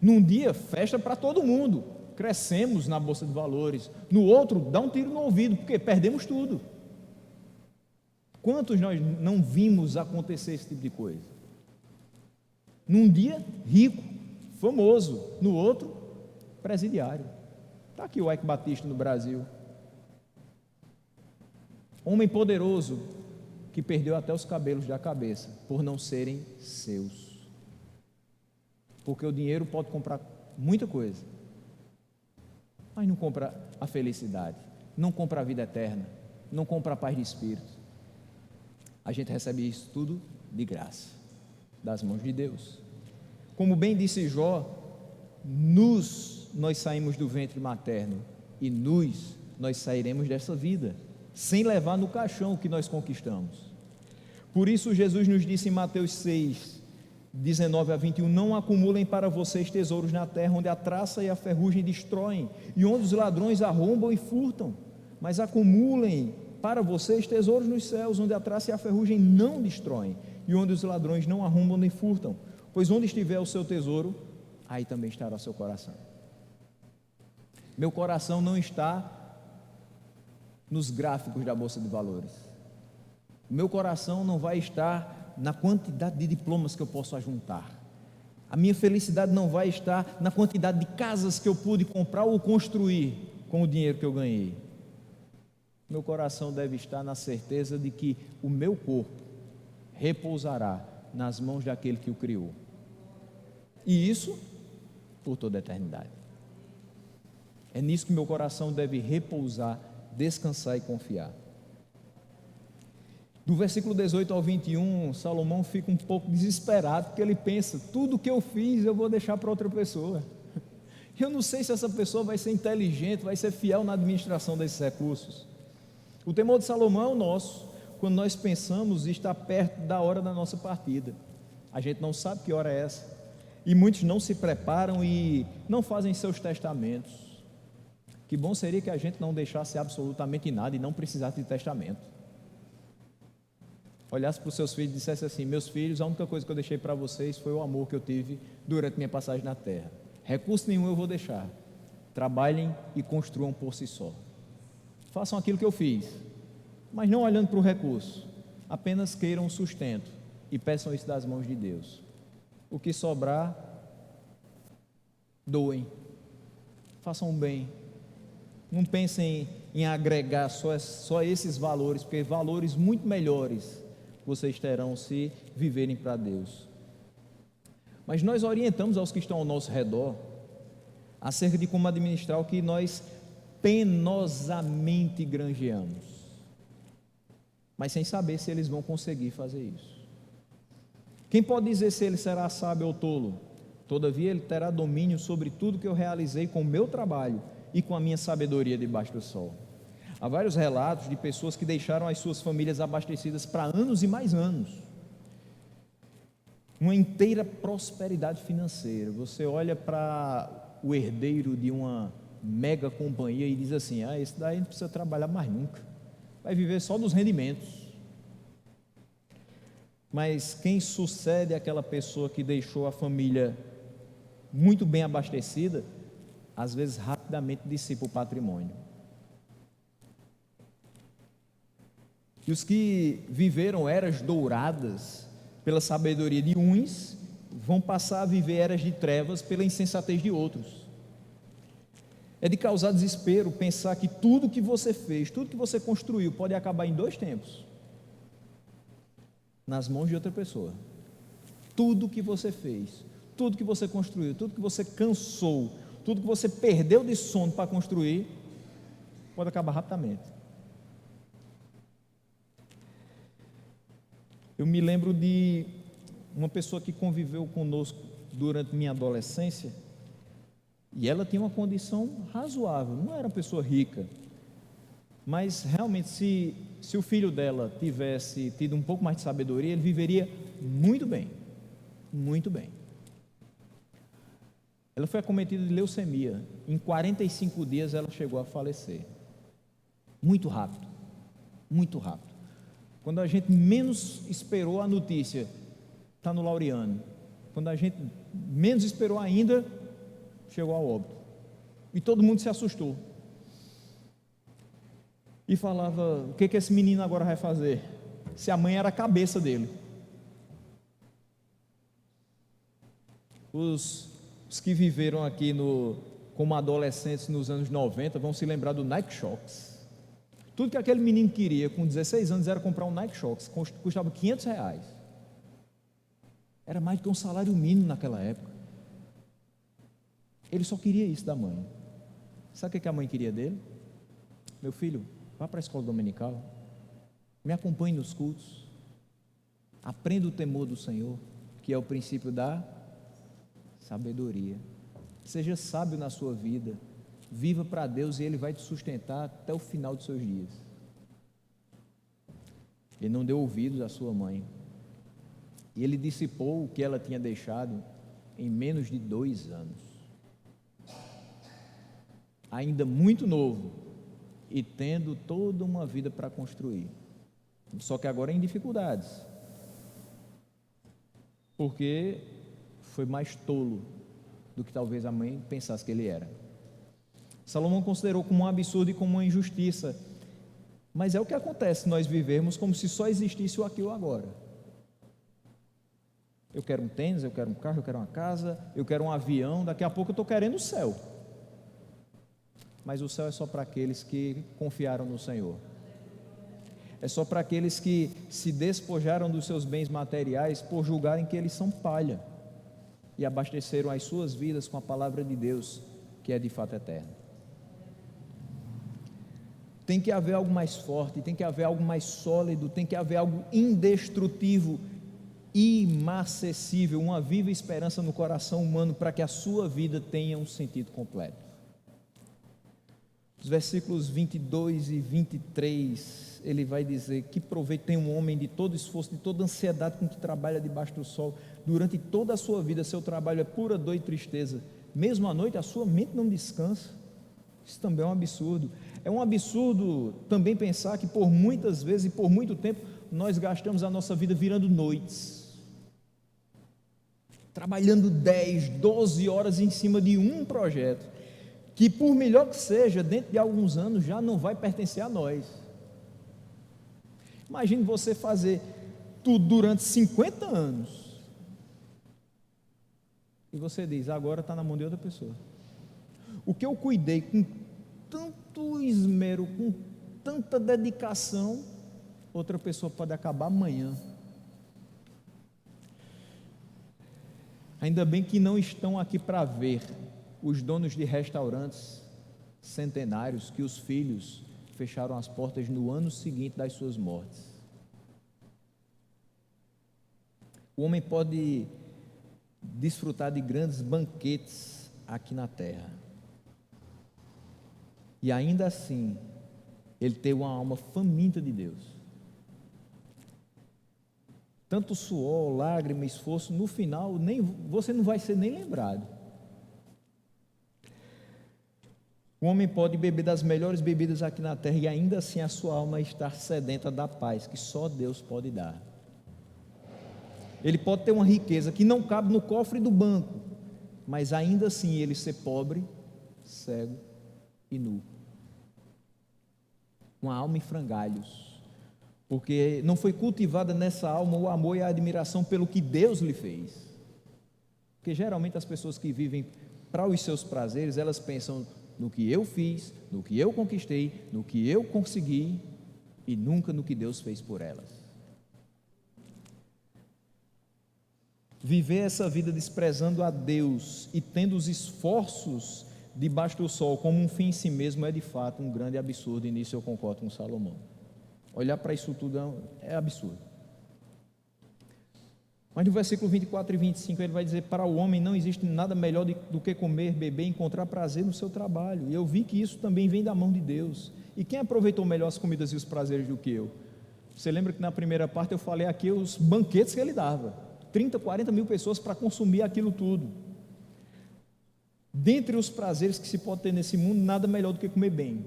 Num dia festa para todo mundo, crescemos na bolsa de valores, no outro dá um tiro no ouvido, porque perdemos tudo. Quantos nós não vimos acontecer esse tipo de coisa? Num dia, rico, famoso. No outro, presidiário. Está aqui o Eike Batista no Brasil. Homem poderoso que perdeu até os cabelos da cabeça por não serem seus. Porque o dinheiro pode comprar muita coisa, mas não compra a felicidade, não compra a vida eterna, não compra a paz de espírito. A gente recebe isso tudo de graça, das mãos de Deus. Como bem disse Jó, nós saímos do ventre materno e nós sairemos dessa vida, sem levar no caixão o que nós conquistamos. Por isso Jesus nos disse em Mateus 6, 19 a 21, não acumulem para vocês tesouros na terra, onde a traça e a ferrugem destroem, e onde os ladrões arrombam e furtam, mas acumulem para vocês tesouros nos céus, onde a traça e a ferrugem não destroem, e onde os ladrões não arrombam nem furtam, pois onde estiver o seu tesouro, aí também estará o seu coração. Meu coração não está nos gráficos da Bolsa de Valores. O meu coração não vai estar na quantidade de diplomas que eu posso ajuntar. A minha felicidade não vai estar na quantidade de casas que eu pude comprar ou construir com o dinheiro que eu ganhei. Meu coração deve estar na certeza de que o meu corpo repousará nas mãos daquele que o criou. E isso por toda a eternidade. É nisso que meu coração deve repousar, descansar e confiar. Do versículo 18 ao 21, Salomão fica um pouco desesperado, porque ele pensa, tudo que eu fiz eu vou deixar para outra pessoa. Eu não sei se essa pessoa vai ser inteligente, vai ser fiel na administração desses recursos. O temor de Salomão é o nosso, quando nós pensamos estar perto da hora da nossa partida. A gente não sabe que hora é essa, e muitos não se preparam e não fazem seus testamentos. Que bom seria que a gente não deixasse absolutamente nada e não precisasse de testamento. Olhasse para os seus filhos e dissesse assim, meus filhos, a única coisa que eu deixei para vocês foi o amor que eu tive durante minha passagem na terra. Recurso nenhum eu vou deixar. Trabalhem e construam por si só. Façam aquilo que eu fiz, mas não olhando para o recurso. Apenas queiram o sustento e peçam isso das mãos de Deus. O que sobrar, doem. Façam o bem. Não pensem em agregar só esses valores, porque valores muito melhores vocês terão se viverem para Deus. Mas nós orientamos aos que estão ao nosso redor acerca de como administrar o que nós penosamente granjeamos, mas sem saber se eles vão conseguir fazer isso. Quem pode dizer se ele será sábio ou tolo? Todavia ele terá domínio sobre tudo que eu realizei com o meu trabalho e com a minha sabedoria debaixo do sol. Há vários relatos de pessoas que deixaram as suas famílias abastecidas para anos e mais anos. Uma inteira prosperidade financeira. Você olha para o herdeiro de uma mega companhia e diz assim, esse daí não precisa trabalhar mais nunca, vai viver só dos rendimentos. Mas quem sucede àquela pessoa que deixou a família muito bem abastecida, às vezes rapidamente dissipa o patrimônio. E os que viveram eras douradas pela sabedoria de uns, vão passar a viver eras de trevas pela insensatez de outros. É de causar desespero pensar que tudo que você fez, tudo que você construiu, pode acabar em 2 tempos, nas mãos de outra pessoa. Tudo que você fez, tudo que você construiu, tudo que você cansou, tudo que você perdeu de sono para construir, pode acabar rapidamente. Eu me lembro de uma pessoa que conviveu conosco durante minha adolescência, e ela tinha uma condição razoável, não era uma pessoa rica, mas realmente se o filho dela tivesse tido um pouco mais de sabedoria, ele viveria muito bem, muito bem. Ela foi acometida de leucemia, em 45 dias ela chegou a falecer, muito rápido, muito rápido. Quando a gente menos esperou a notícia, está no Laureano. Quando a gente menos esperou ainda, chegou ao óbito. E todo mundo se assustou. E falava, o que esse menino agora vai fazer? Se a mãe era a cabeça dele. Os que viveram aqui como adolescentes nos anos 90 vão se lembrar do Nike Shox. Tudo que aquele menino queria com 16 anos era comprar um Nike Shox, custava R$ 500. Era mais do que um salário mínimo naquela época. Ele só queria isso da mãe. Sabe o que a mãe queria dele? Meu filho, vá para a escola dominical, me acompanhe nos cultos, aprenda o temor do Senhor, que é o princípio da sabedoria. Seja sábio na sua vida, viva para Deus e Ele vai te sustentar até o final dos seus dias. Ele não deu ouvidos à sua mãe, e ele dissipou o que ela tinha deixado em menos de 2 anos. Ainda muito novo e tendo toda uma vida para construir, só que agora em dificuldades, porque foi mais tolo do que talvez a mãe pensasse que ele era. Salomão considerou como um absurdo e como uma injustiça, mas é o que acontece nós vivermos como se só existisse o aqui ou agora. Eu quero um tênis, eu quero um carro, eu quero uma casa, eu quero um avião, daqui a pouco eu estou querendo o céu. Mas o céu é só para aqueles que confiaram no Senhor. É só para aqueles que se despojaram dos seus bens materiais por julgarem que eles são palha e abasteceram as suas vidas com a palavra de Deus, que é de fato eterna. Tem que haver algo mais forte, tem que haver algo mais sólido, tem que haver algo indestrutível, inacessível, uma viva esperança no coração humano para que a sua vida tenha um sentido completo. Os versículos 22 e 23, ele vai dizer: que proveito tem um homem de todo esforço, de toda ansiedade com que trabalha debaixo do sol, durante toda a sua vida seu trabalho é pura dor e tristeza, mesmo à noite a sua mente não descansa. Isso também é um absurdo. É um absurdo também pensar que por muitas vezes e por muito tempo nós gastamos a nossa vida virando noites, trabalhando 10, 12 horas em cima de um projeto, que por melhor que seja, dentro de alguns anos já não vai pertencer a nós. Imagine você fazer tudo durante 50 anos, e você diz: agora está na mão de outra pessoa. O que eu cuidei com tanto esmero, com tanta dedicação, outra pessoa pode acabar amanhã. Ainda bem que não estão aqui para ver os donos de restaurantes centenários que os filhos fecharam as portas no ano seguinte das suas mortes. O homem pode desfrutar de grandes banquetes aqui na terra, e ainda assim ele ter uma alma faminta de Deus. Tanto suor, lágrima, esforço, no final você não vai ser nem lembrado. O homem pode beber das melhores bebidas aqui na terra e ainda assim a sua alma estar sedenta da paz que só Deus pode dar. Ele pode ter uma riqueza que não cabe no cofre do banco, mas ainda assim ele ser pobre, cego e nu. Uma alma em frangalhos, porque não foi cultivada nessa alma o amor e a admiração pelo que Deus lhe fez. Porque geralmente as pessoas que vivem para os seus prazeres, elas pensam no que eu fiz, no que eu conquistei, no que eu consegui, e nunca no que Deus fez por elas. Viver essa vida desprezando a Deus e tendo os esforços debaixo do sol como um fim em si mesmo é de fato um grande absurdo, e nisso eu concordo com Salomão. Olhar para isso tudo é absurdo. Mas no versículo 24 e 25 ele vai dizer: para o homem não existe nada melhor do que comer, beber e encontrar prazer no seu trabalho. E eu vi que isso também vem da mão de Deus. E quem aproveitou melhor as comidas e os prazeres do que eu? Você lembra que na primeira parte eu falei aqui os banquetes que ele dava, 30, 40 mil pessoas para consumir aquilo tudo. Dentre os prazeres que se pode ter nesse mundo, nada melhor do que comer bem.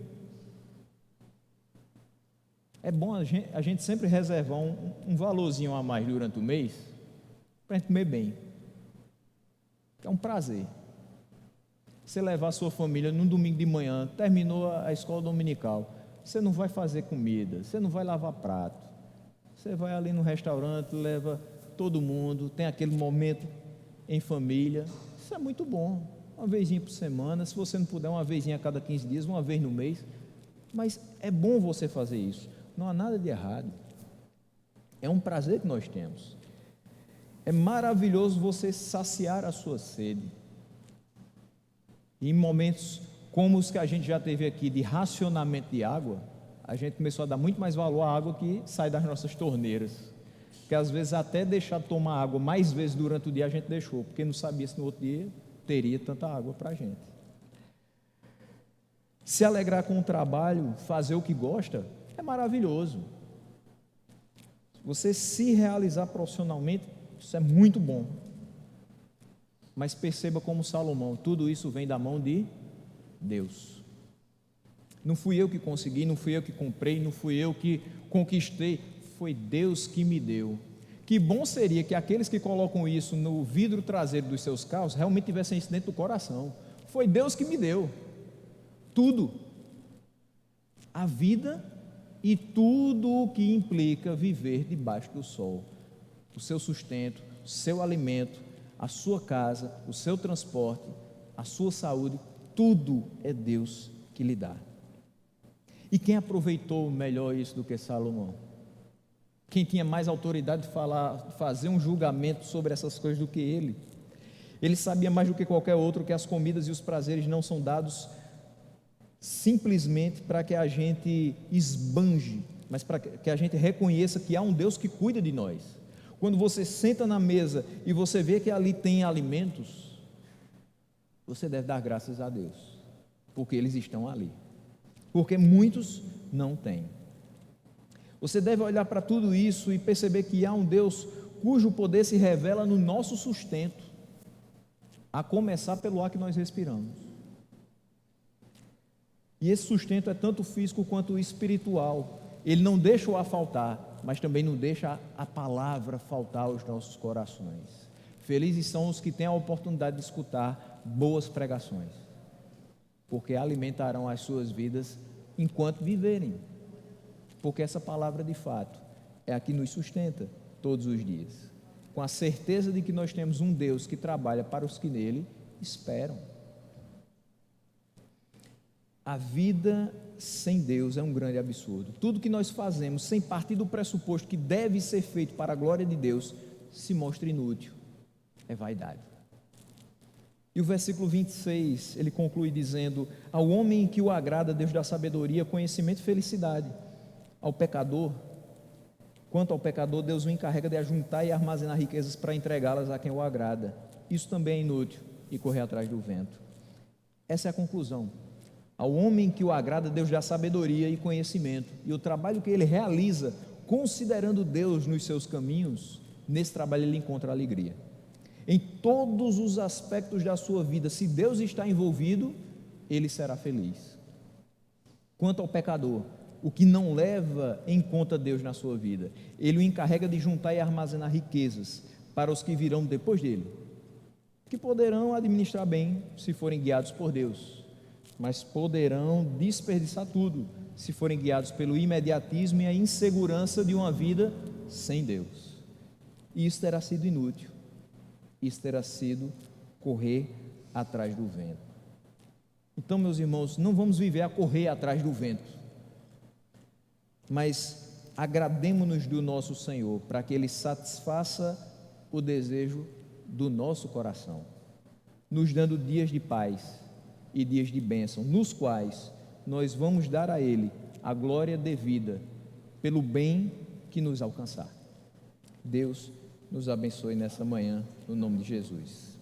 É bom a gente sempre reservar um valorzinho a mais durante o mês para a gente comer bem. É um prazer. Você levar a sua família num domingo de manhã, terminou a escola dominical, você não vai fazer comida, você não vai lavar prato, você vai ali no restaurante, leva todo mundo, tem aquele momento em família. Isso é muito bom, uma vezinha por semana, se você não puder, uma vezinha a cada 15 dias, uma vez no mês, mas é bom você fazer isso, não há nada de errado, é um prazer que nós temos, é maravilhoso você saciar a sua sede, e em momentos como os que a gente já teve aqui, de racionamento de água, a gente começou a dar muito mais valor à água que sai das nossas torneiras, porque às vezes até deixar de tomar água mais vezes durante o dia a gente deixou, porque não sabia se no outro dia teria tanta água para a gente. Se alegrar com o trabalho, fazer o que gosta, é maravilhoso. Você se realizar profissionalmente, isso é muito bom. Mas perceba como Salomão, tudo isso vem da mão de Deus. Não fui eu que consegui, não fui eu que comprei, não fui eu que conquistei, foi Deus que me deu. Que bom seria que aqueles que colocam isso no vidro traseiro dos seus carros realmente tivessem isso dentro do coração. Foi Deus que me deu tudo, a vida e tudo o que implica viver debaixo do sol, o seu sustento, o seu alimento, a sua casa, o seu transporte, a sua saúde, tudo é Deus que lhe dá. E quem aproveitou melhor isso do que Salomão? Quem tinha mais autoridade de fazer um julgamento sobre essas coisas do que ele? Ele sabia mais do que qualquer outro que as comidas e os prazeres não são dados simplesmente para que a gente esbanje, mas para que a gente reconheça que há um Deus que cuida de nós. Quando você senta na mesa e você vê que ali tem alimentos, você deve dar graças a Deus, porque eles estão ali, porque muitos não têm. Você deve olhar para tudo isso e perceber que há um Deus cujo poder se revela no nosso sustento, a começar pelo ar que nós respiramos. E esse sustento é tanto físico quanto espiritual. Ele não deixa o ar faltar, mas também não deixa a palavra faltar aos nossos corações. Felizes são os que têm a oportunidade de escutar boas pregações, porque alimentarão as suas vidas enquanto viverem. Porque essa palavra de fato é a que nos sustenta todos os dias, com a certeza de que nós temos um Deus que trabalha para os que nele esperam. A vida sem Deus é um grande absurdo. Tudo que nós fazemos sem partir do pressuposto que deve ser feito para a glória de Deus se mostra inútil, é vaidade. E o versículo 26, ele conclui dizendo: ao homem que o agrada, Deus dá sabedoria, conhecimento e felicidade. Quanto ao pecador, Deus o encarrega de ajuntar e armazenar riquezas para entregá-las a quem o agrada. Isso também é inútil e correr atrás do vento. Essa é a conclusão. Ao homem que o agrada, Deus dá sabedoria e conhecimento, e o trabalho que ele realiza, considerando Deus nos seus caminhos, nesse trabalho ele encontra alegria. Em todos os aspectos da sua vida, se Deus está envolvido, ele será feliz. Quanto ao pecador, o que não leva em conta Deus na sua vida, ele o encarrega de juntar e armazenar riquezas para os que virão depois dele, que poderão administrar bem se forem guiados por Deus, mas poderão desperdiçar tudo se forem guiados pelo imediatismo e a insegurança de uma vida sem Deus. E isso terá sido inútil, isso terá sido correr atrás do vento. Então, meus irmãos, não vamos viver a correr atrás do vento, mas agrademo-nos do nosso Senhor, para que Ele satisfaça o desejo do nosso coração, nos dando dias de paz e dias de bênção, nos quais nós vamos dar a Ele a glória devida pelo bem que nos alcançar. Deus nos abençoe nessa manhã, no nome de Jesus.